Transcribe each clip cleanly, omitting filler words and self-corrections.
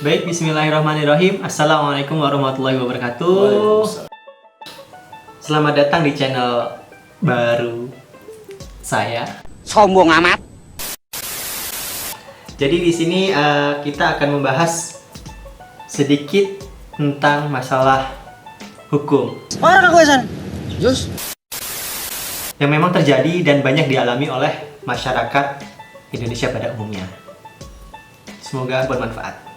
Baik, bismillahirrahmanirrahim. Assalamualaikum warahmatullahi wabarakatuh. Selamat datang di channel baru saya. Sombong amat. Jadi di sini kita akan membahas sedikit tentang masalah hukum. Mana gue san? Jus. Yang memang terjadi dan banyak dialami oleh masyarakat Indonesia pada umumnya. Semoga bermanfaat.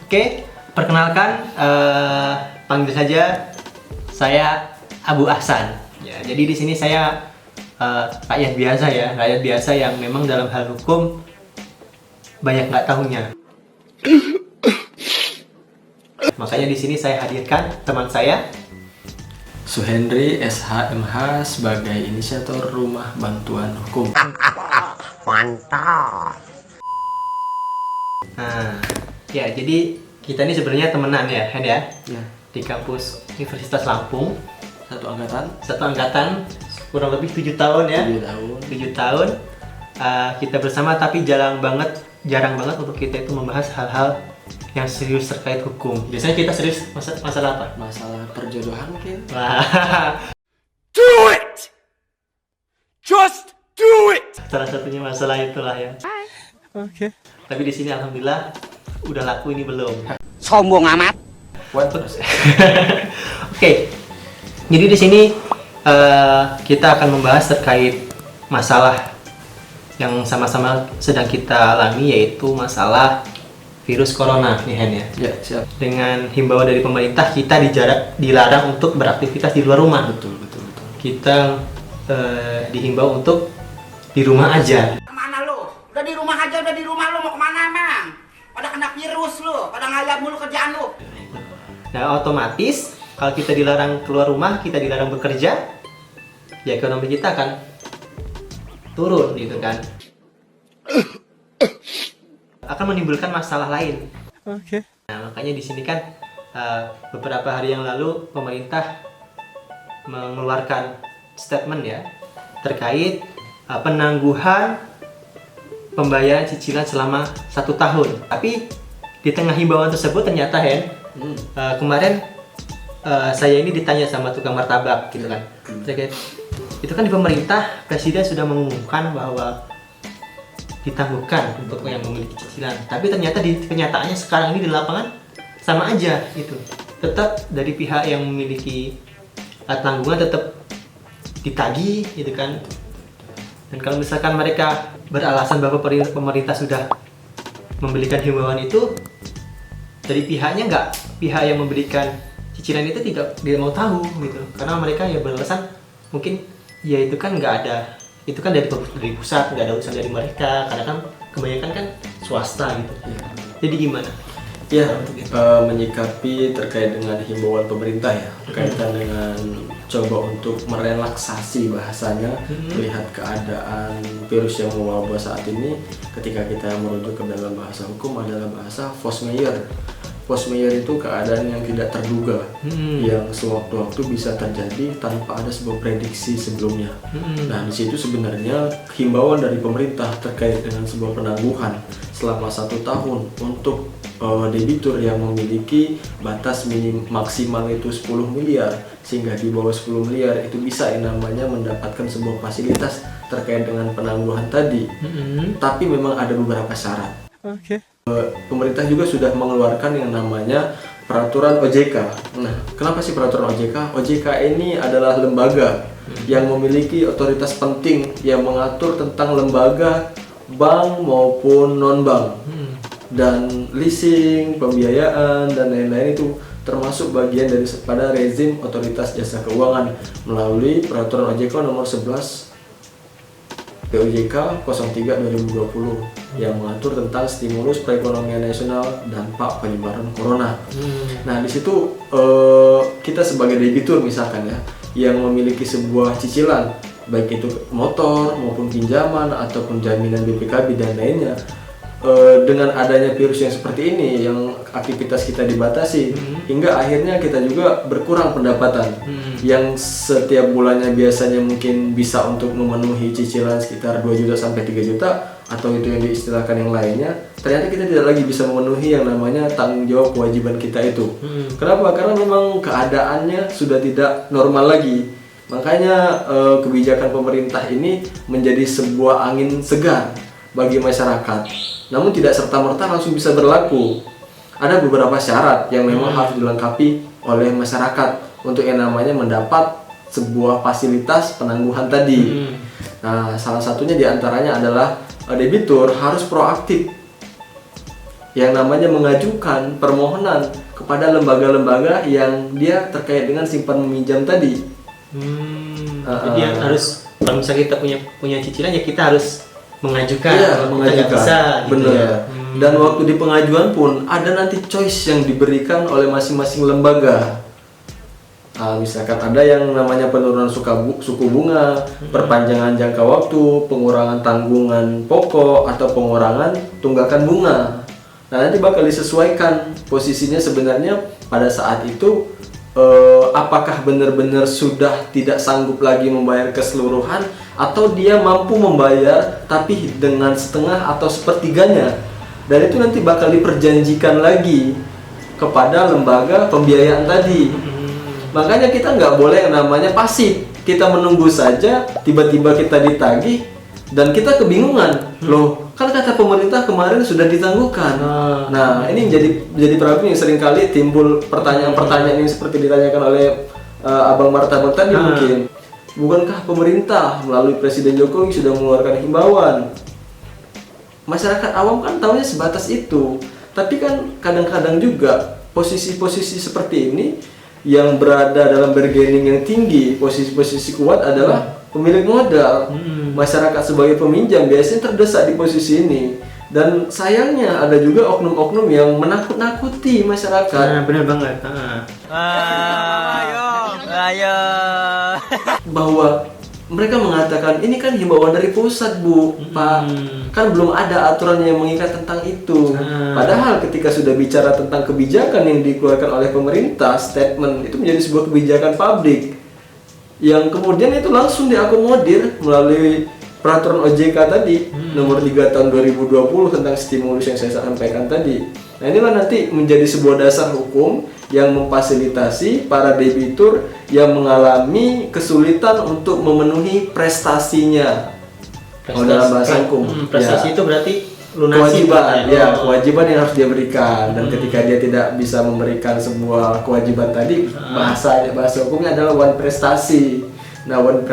Oke, perkenalkan, panggil saja saya Abu Ahsan. Ya, jadi di sini saya rakyat biasa yang memang dalam hal hukum banyak nggak tahunya. Makanya di sini saya hadirkan teman saya Suhendri SHMH sebagai inisiator Rumah Bantuan Hukum. Mantap. Nah, ya jadi kita ini sebenarnya temenan ya, Hen ya, Ya, di kampus Universitas Lampung, satu angkatan, satu angkatan, kurang lebih 7 tahun ya, 7 tahun. 7 tahun kita bersama, tapi jarang banget untuk kita itu membahas hal-hal yang serius terkait hukum. Biasanya kita serius masalah apa? Masalah perjodohan mungkin. Wah, Do it! Just do it! salah satunya masalah itulah ya. Oke. Tapi di sini alhamdulillah udah laku ini belum. Sombong amat. Buat terus. Oke, jadi di sini kita akan membahas terkait masalah yang sama-sama sedang kita alami, yaitu masalah virus corona nih Hen ya. Ya, siap. Dengan himbauan dari pemerintah, kita dilarang untuk beraktivitas di luar rumah. Betul. Kita dihimbau untuk di rumah aja. Kemana lu? Udah di rumah aja, udah di rumah lu mau kemana emang? Pada kena virus lu, pada ngayap mulu kerjaan lu. Nah, otomatis kalau kita dilarang keluar rumah, kita dilarang bekerja, ya ekonomi kita akan turun gitu kan. Akan menimbulkan masalah lain. Oke. Nah, makanya di sini kan beberapa hari yang lalu pemerintah mengeluarkan statement ya terkait penangguhan pembayaran cicilan selama 1 tahun. Tapi di tengah himbauan tersebut ternyata Hen, kemarin saya ini ditanya sama tukang martabak gitu kan. Terkait itu kan di pemerintah, presiden sudah mengumumkan bahwa ditangguhkan untuk yang memiliki cicilan. Tapi ternyata di kenyataannya sekarang ini di lapangan sama aja gitu. Tetap dari pihak yang memiliki tanggungan tetap ditagih gitu kan. Dan kalau misalkan mereka beralasan bahwa pemerintah sudah memberikan himbauan itu, dari pihaknya pihak yang memberikan cicilan itu tidak mau tahu gitu. Karena mereka ya beralasan mungkin ya itu kan nggak ada, itu kan dari pusat, nggak ada urusan dari mereka, karena kan kebanyakan kan swasta gitu. Jadi gimana? Ya, menyikapi terkait dengan himbauan pemerintah ya, berkaitan dengan coba untuk merelaksasi bahasanya, melihat keadaan virus yang mewabah saat ini. Ketika kita merujuk ke dalam bahasa hukum adalah bahasa force majeure. Force majeure itu keadaan yang tidak terduga, yang sewaktu-waktu bisa terjadi tanpa ada sebuah prediksi sebelumnya. Nah, di situ sebenarnya himbauan dari pemerintah terkait dengan sebuah penangguhan selama 1 tahun untuk debitur yang memiliki batas maksimal itu 10 miliar, sehingga di bawah 10 miliar itu bisa yang namanya mendapatkan sebuah fasilitas terkait dengan penangguhan tadi. Tapi memang ada beberapa syarat. Pemerintah juga sudah mengeluarkan yang namanya peraturan OJK. Nah, kenapa sih peraturan OJK? OJK ini adalah lembaga yang memiliki otoritas penting yang mengatur tentang lembaga bank maupun non-bank, dan leasing, pembiayaan, dan lain-lain itu termasuk bagian daripada rezim otoritas jasa keuangan melalui peraturan OJK nomor 11 POJK 03/2020 yang mengatur tentang stimulus perekonomian nasional dampak penyebaran corona. Nah, di situ kita sebagai debitur misalkan ya, yang memiliki sebuah cicilan, baik itu motor maupun pinjaman ataupun jaminan BPKB dan lainnya, dengan adanya virus yang seperti ini yang aktivitas kita dibatasi hingga akhirnya kita juga berkurang pendapatan yang setiap bulannya biasanya mungkin bisa untuk memenuhi cicilan sekitar 2 juta sampai 3 juta atau itu yang diistilahkan yang lainnya, ternyata kita tidak lagi bisa memenuhi yang namanya tanggung jawab kewajiban kita itu. Kenapa? Karena memang keadaannya sudah tidak normal lagi. Makanya kebijakan pemerintah ini menjadi sebuah angin segar bagi masyarakat. Namun tidak serta-merta langsung bisa berlaku. Ada beberapa syarat yang memang harus dilengkapi oleh masyarakat untuk yang namanya mendapat sebuah fasilitas penangguhan tadi. Nah, salah satunya diantaranya adalah debitur harus proaktif yang namanya mengajukan permohonan kepada lembaga-lembaga yang dia terkait dengan simpan meminjam tadi. Jadi harus kalau misalnya kita punya cicilan ya kita harus mengajukan. Iya, Kalau kita mengajukan. nggak bisa, gitu Benar. ya. Dan waktu di pengajuan pun ada nanti choice yang diberikan oleh masing-masing lembaga. Misalkan ada yang namanya penurunan suku bunga, perpanjangan jangka waktu, pengurangan tanggungan pokok, atau pengurangan tunggakan bunga. Nah, nanti bakal disesuaikan posisinya sebenarnya pada saat itu apakah benar-benar sudah tidak sanggup lagi membayar keseluruhan atau dia mampu membayar tapi dengan setengah atau sepertiganya. Dan itu nanti bakal diperjanjikan lagi kepada lembaga pembiayaan tadi. Makanya kita nggak boleh yang namanya pasif. Kita menunggu saja, tiba-tiba kita ditagih dan kita kebingungan. Loh, kan kata pemerintah kemarin sudah ditangguhkan. Nah, ini jadi problem yang seringkali timbul pertanyaan-pertanyaan yang seperti ditanyakan oleh Abang Martabak tadi mungkin. Bukankah pemerintah melalui Presiden Jokowi sudah mengeluarkan himbauan? Masyarakat awam kan tahunya sebatas itu. Tapi kan kadang-kadang juga posisi-posisi seperti ini yang berada dalam bargaining yang tinggi, posisi-posisi kuat adalah pemilik modal. Masyarakat sebagai peminjam biasanya terdesak di posisi ini. Dan sayangnya ada juga oknum-oknum yang menakut-nakuti masyarakat. Nah, benar banget. Bahwa mereka mengatakan ini kan himbauan dari pusat, Bu, Pak. Kan belum ada aturan yang mengikat tentang itu. Padahal ketika sudah bicara tentang kebijakan yang dikeluarkan oleh pemerintah, statement itu menjadi sebuah kebijakan publik yang kemudian itu langsung diakomodir melalui peraturan OJK tadi nomor 3 tahun 2020 tentang stimulus yang saya sampaikan tadi. Nah, inilah nanti menjadi sebuah dasar hukum yang memfasilitasi para debitur yang mengalami kesulitan untuk memenuhi prestasinya. Kalau dalam bahasa hukum, prestasi ya, itu berarti lunasi kewajiban, gitu ya, kewajiban yang harus dia berikan. Dan ketika dia tidak bisa memberikan sebuah kewajiban tadi, bahasa hukumnya adalah one prestasi. Nah, one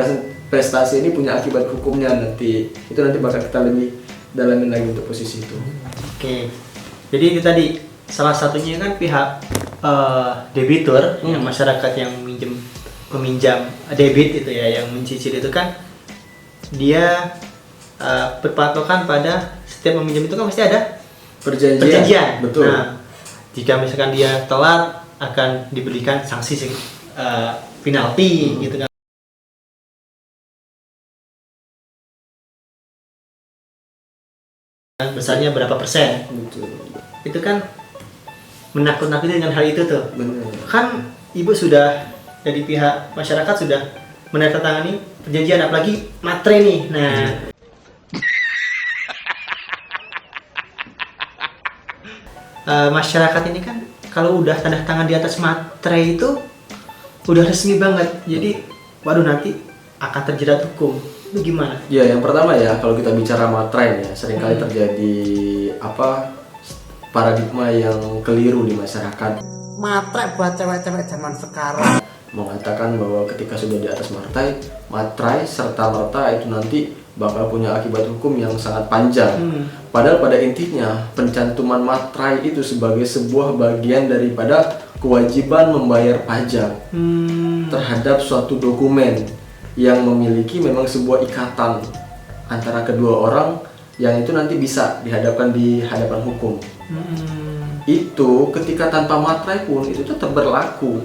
prestasi ini punya akibat hukumnya nanti. Itu nanti bakal kita lebih dalamin lagi untuk posisi itu. Oke. Jadi itu tadi salah satunya kan pihak debitur, yang masyarakat yang peminjam debit itu ya, yang mencicil itu kan dia berpatokan pada setiap meminjam itu kan pasti ada perjanjian. Betul. Nah, jika misalkan dia telat akan diberikan sanksi penalti gitu kan. Besarnya berapa persen? Betul. Itu kan menakut-nakuti dengan hal itu tuh. Benar. Kan ibu sudah dari pihak masyarakat sudah menandatangani perjanjian, apalagi matre nih. Nah, masyarakat ini kan kalau udah tanda tangan di atas matre itu udah resmi banget. Jadi, waduh, nanti akan terjerat hukum. Itu gimana? Ya, yang pertama ya, kalau kita bicara matre ya, seringkali terjadi paradigma yang keliru di masyarakat. Matre buat cewek-cewek zaman sekarang. Mengatakan bahwa ketika sudah di atas matrai serta merta itu nanti bakal punya akibat hukum yang sangat panjang. Padahal pada intinya pencantuman matrai itu sebagai sebuah bagian daripada kewajiban membayar pajak terhadap suatu dokumen yang memiliki memang sebuah ikatan antara kedua orang yang itu nanti bisa dihadapkan di hadapan hukum. Itu ketika tanpa matrai pun itu tetap berlaku.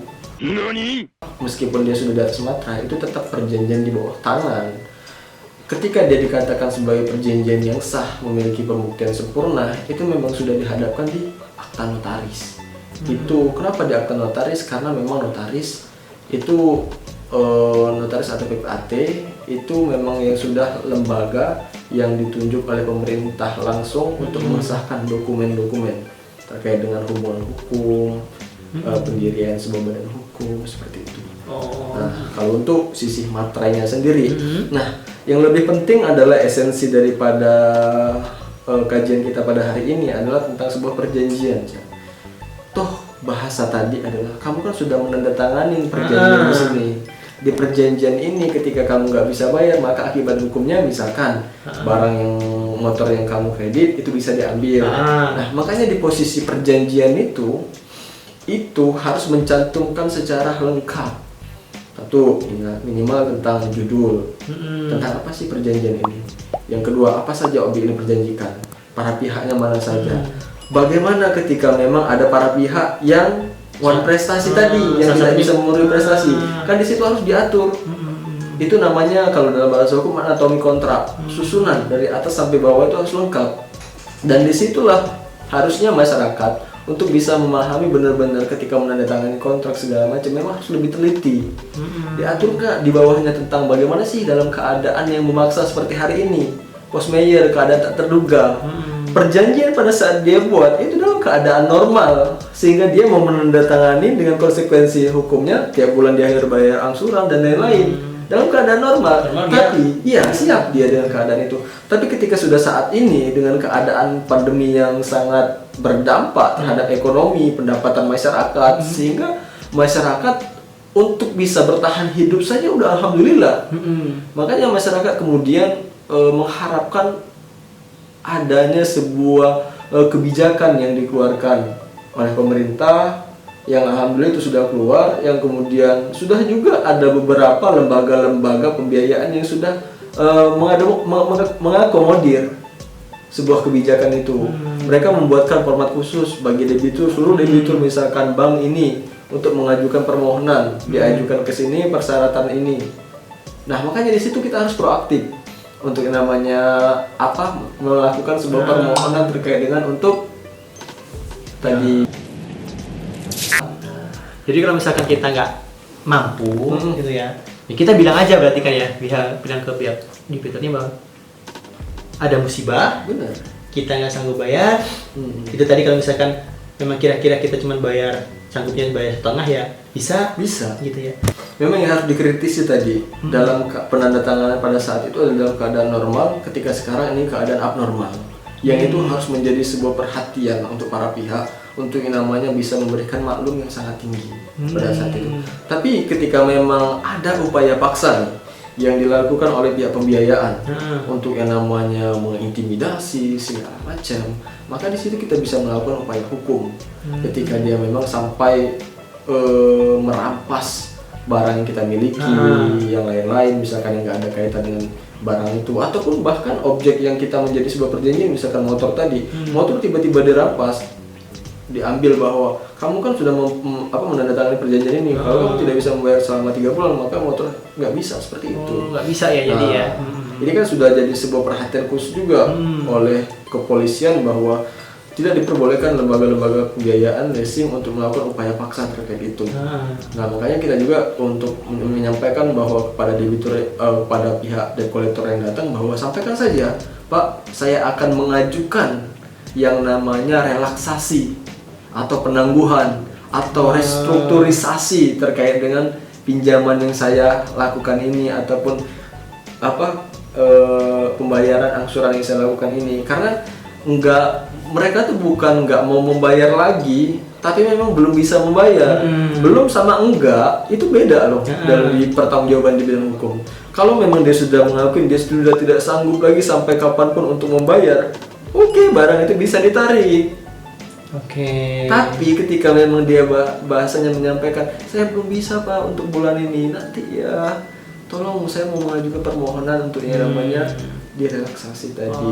Meskipun dia sudah di atas matrai, itu tetap perjanjian di bawah tangan. ketika dia dikatakan sebagai perjanjian yang sah memiliki pembuktian sempurna, itu memang sudah dihadapkan di akta notaris. Itu kenapa di akta notaris? Karena memang notaris itu notaris atau PPAT itu memang yang sudah lembaga yang ditunjuk oleh pemerintah langsung untuk mengesahkan dokumen-dokumen terkait dengan hubungan hukum, pendirian sebuah badan hukum seperti itu. Nah, kalau untuk sisi materainya sendiri, nah yang lebih penting adalah esensi daripada kajian kita pada hari ini adalah tentang sebuah perjanjian. Toh bahasa tadi adalah kamu kan sudah menandatangani perjanjian di sini. Di perjanjian ini ketika kamu nggak bisa bayar, maka akibat hukumnya misalkan barang yang motor yang kamu kredit itu bisa diambil. Nah, makanya di posisi perjanjian itu harus mencantumkan secara lengkap. Satu, ingat minimal tentang judul, tentang apa sih perjanjian ini. Yang kedua, apa saja objek yang diperjanjikan, para pihaknya mana saja. Bagaimana ketika memang ada para pihak yang one prestasi tadi yang tidak bisa memenuhi prestasi, kan di situ harus diatur. Itu namanya kalau dalam bahasa hukum anatomi kontrak, susunan dari atas sampai bawah itu harus lengkap. Dan disitulah harusnya masyarakat untuk bisa memahami benar-benar ketika menandatangani kontrak segala macam memang harus lebih teliti. Diatur nggak di bawahnya tentang bagaimana sih dalam keadaan yang memaksa seperti hari ini, post mayor, keadaan tak terduga. Perjanjian pada saat dia buat itu dalam keadaan normal sehingga dia mau menandatangani dengan konsekuensi hukumnya tiap bulan dia harus bayar angsuran dan lain-lain dalam keadaan normal. Tapi iya siap dia dengan keadaan itu. Tapi ketika sudah saat ini dengan keadaan pandemi yang sangat berdampak terhadap ekonomi pendapatan masyarakat sehingga masyarakat untuk bisa bertahan hidup saja udah alhamdulillah. Makanya masyarakat kemudian mengharapkan adanya sebuah kebijakan yang dikeluarkan oleh pemerintah yang alhamdulillah itu sudah keluar, yang kemudian sudah juga ada beberapa lembaga-lembaga pembiayaan yang sudah mengakomodir sebuah kebijakan itu. Mereka membuatkan format khusus bagi debitur, seluruh debitur misalkan bank ini untuk mengajukan permohonan, diajukan ke sini persyaratan ini. Nah, makanya di situ kita harus proaktif untuk yang namanya melakukan sebuah permohonan terkait dengan untuk tadi. Jadi kalau misalkan kita nggak mampu gitu ya kita bilang aja berarti kan ya, bilang ke pihak debiturnya bahwa ada musibah, Benar. kita nggak sanggup bayar. Itu tadi kalau misalkan memang kira-kira kita cuma sanggupnya bayar setengah ya bisa gitu ya. Memang yang harus dikritisi tadi dalam penandatanganan pada saat itu adalah dalam keadaan normal, ketika sekarang ini keadaan abnormal. Yang itu harus menjadi sebuah perhatian untuk para pihak untuk yang namanya bisa memberikan maklum yang sangat tinggi pada saat itu. Tapi ketika memang ada upaya paksa nih, yang dilakukan oleh pihak pembiayaan untuk yang namanya mengintimidasi segala macam, maka di situ kita bisa melakukan upaya hukum. Ketika dia memang sampai merampas barang yang kita miliki, yang lain-lain misalkan yang nggak ada kaitan dengan barang itu, ataupun bahkan objek yang kita menjadi sebuah perjanjian, misalkan motor tadi, motor tiba-tiba dirampas, diambil bahwa kamu kan sudah menandatangani perjanjian ini, kalau kamu tidak bisa membayar selama 3 bulan maka motor nggak bisa, seperti itu. Nggak bisa ya jadi ya. Ini kan sudah jadi sebuah perhatian khusus juga oleh kepolisian bahwa tidak diperbolehkan lembaga-lembaga pembiayaan leasing untuk melakukan upaya paksa terkait itu. Nah, makanya kita juga untuk menyampaikan bahwa kepada debitur, pada pihak debt collector yang datang, bahwa sampaikan saja, Pak, saya akan mengajukan yang namanya relaksasi atau penangguhan atau restrukturisasi terkait dengan pinjaman yang saya lakukan ini, ataupun pembayaran angsuran yang saya lakukan ini. Karena mereka tuh bukan nggak mau membayar lagi, tapi memang belum bisa membayar. Belum sama enggak itu beda loh dari pertanggungjawaban di bidang hukum. Kalau memang dia sudah mengakui dia sudah tidak sanggup lagi sampai kapanpun untuk membayar, oke, barang itu bisa ditarik. Tapi ketika memang dia bahasanya menyampaikan, saya belum bisa Pak untuk bulan ini, nanti ya tolong saya mau mengajukan permohonan untuk yang namanya direlaksasi tadi.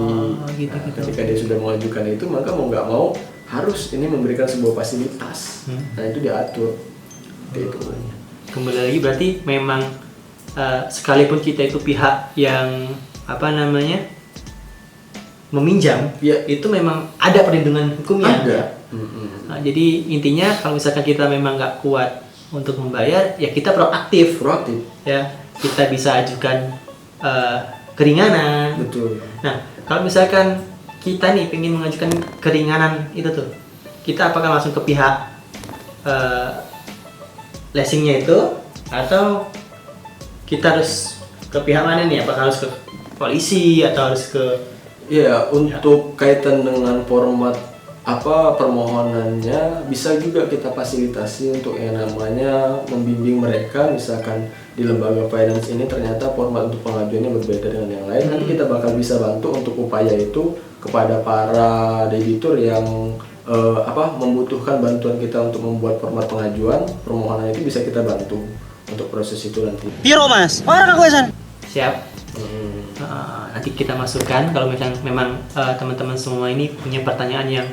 Ketika dia sudah mengajukan itu, maka mau nggak mau harus ini memberikan sebuah fasilitas. Nah, itu diatur. Itu. Kembali lagi berarti memang sekalipun kita itu pihak yang apa namanya meminjam, Ya. itu memang ada perlindungan hukumnya. Ada. Nah, jadi intinya kalau misalkan kita memang nggak kuat untuk membayar, ya kita proaktif, Proaktif. ya kita bisa ajukan keringanan. Betul. Nah, kalau misalkan kita nih ingin mengajukan keringanan itu tuh, kita apakah langsung ke pihak leasingnya itu, atau kita harus ke pihak mana nih? Apakah harus ke polisi atau harus ke Ya, untuk kaitan dengan format permohonannya bisa juga kita fasilitasi untuk yang namanya membimbing mereka. Misalkan di lembaga finance ini ternyata format untuk pengajuannya berbeda dengan yang lain, nanti kita bakal bisa bantu untuk upaya itu kepada para debitur yang membutuhkan bantuan kita untuk membuat format pengajuan permohonan, itu bisa kita bantu untuk proses itu nanti. Piro mas? Orang aku sana. siap? Nanti kita masukkan kalau misalnya memang teman-teman semua ini punya pertanyaan yang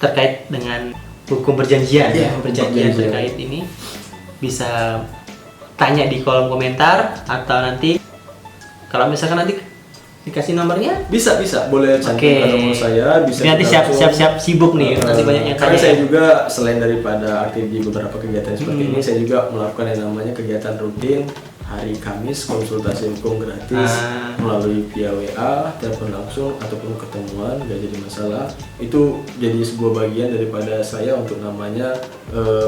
terkait dengan hukum perjanjian, Iya, ya, hukum perjanjian perjanjian. terkait ini bisa tanya di kolom komentar, atau nanti kalau misalkan nanti dikasih nomornya, Bisa boleh cantumkan Oke. nomor saya, bisa nanti kita langsung- siap-siap sibuk nih, nanti banyak yang karena tanya. saya juga selain daripada aktif di beberapa kegiatan seperti ini, saya juga melakukan yang namanya kegiatan rutin hari Kamis, konsultasi hukum gratis melalui via WA, telepon langsung ataupun ketemuan, gak jadi masalah. Itu jadi sebuah bagian daripada saya untuk namanya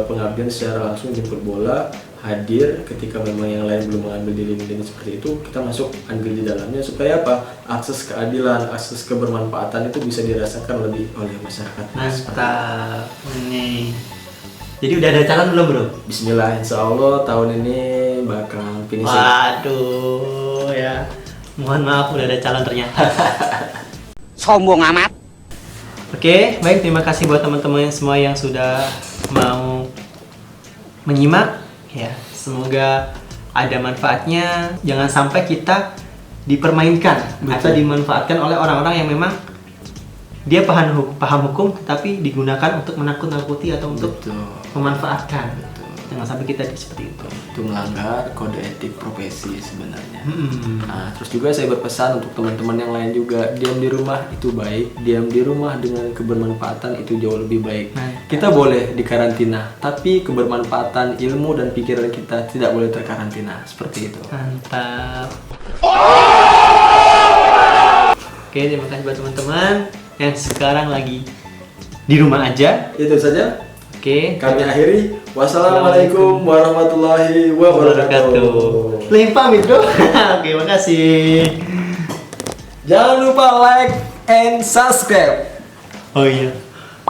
pengabdian secara langsung, jemput bola, hadir ketika memang yang lain belum mengambil diri seperti itu, kita masuk andil di dalamnya supaya apa? Akses keadilan, akses kebermanfaatan itu bisa dirasakan lebih oleh masyarakat. Mantap nih. Jadi udah ada calon belum bro? Bismillah, insya Allah tahun ini bakal finishing. Waduh ya, mohon maaf udah ada calon ternyata. Sombong amat. Oke, baik, terima kasih buat teman-teman semua yang sudah mau menyimak ya. Semoga ada manfaatnya. Jangan sampai kita dipermainkan atau dimanfaatkan oleh orang-orang yang memang dia paham hukum tetapi digunakan untuk menakut-nakuti atau untuk memanfaatkan. Jangan sampai kita seperti itu. Itu melanggar kode etik profesi sebenarnya. Nah, terus juga saya berpesan untuk teman-teman yang lain juga, diam di rumah itu baik, diam di rumah dengan kebermanfaatan itu jauh lebih baik. Kita boleh dikarantina, tapi kebermanfaatan ilmu dan pikiran kita tidak boleh terkarantina, seperti itu. Mantap. Oke, terima kasih buat teman-teman yang sekarang lagi di rumah aja. Itu saja. Oke, Kami akhiri. Wassalamualaikum warahmatullahi wabarakatuh. Lempar pamit bro. Oke, makasih. Jangan lupa like and subscribe. Oh iya,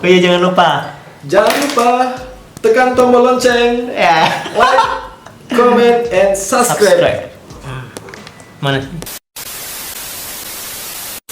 jangan lupa. Jangan lupa tekan tombol lonceng. Ya. Like, comment, and subscribe. Mana?